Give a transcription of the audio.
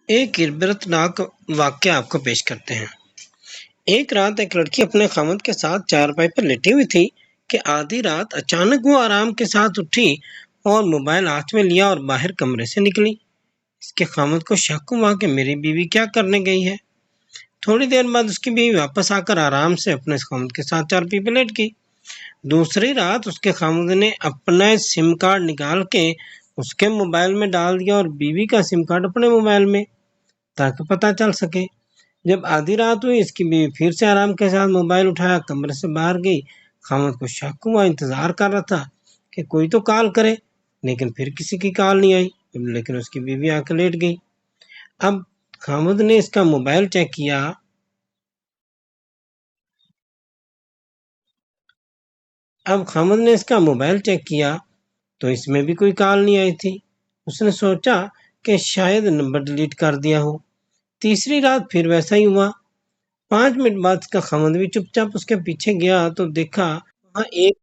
ایک عبرتناک واقعہ آپ کو پیش کرتے ہیں۔ ایک رات ایک لڑکی اپنے خاوند کے ساتھ چارپائی پر لیٹی ہوئی تھی کہ آدھی رات اچانک وہ آرام کے ساتھ اٹھی اور موبائل ہاتھ میں لیا اور باہر کمرے سے نکلی۔ اس کے خاوند کو شک ہوا کہ میری بیوی کیا کرنے گئی ہے۔ تھوڑی دیر بعد اس کی بیوی واپس آ کر آرام سے اپنے خاوند کے ساتھ چارپائی پر لیٹ گئی۔ دوسری رات اس کے خاوند نے اپنا سم کارڈ نکال کے اس کے موبائل میں ڈال دیا اور بیوی کا سم کارڈ اپنے موبائل میں، تاکہ پتہ چل سکے۔ جب آدھی رات ہوئی اس کی بیوی پھر سے آرام کے ساتھ موبائل اٹھایا کمرے سے باہر گئی۔ خاوند کو شک ہوا، انتظار کر رہا تھا کہ کوئی تو کال کرے، لیکن پھر کسی کی کال نہیں آئی، لیکن اس کی بیوی آ کے لیٹ گئی۔ اب خاوند نے اس کا موبائل چیک کیا تو اس میں بھی کوئی کال نہیں آئی تھی۔ اس نے سوچا کہ شاید نمبر ڈیلیٹ کر دیا ہو۔ تیسری رات پھر ویسا ہی ہوا۔ 5 منٹ بعد اس کا خاوند بھی چپ چاپ اس کے پیچھے گیا تو دیکھا وہاں ایک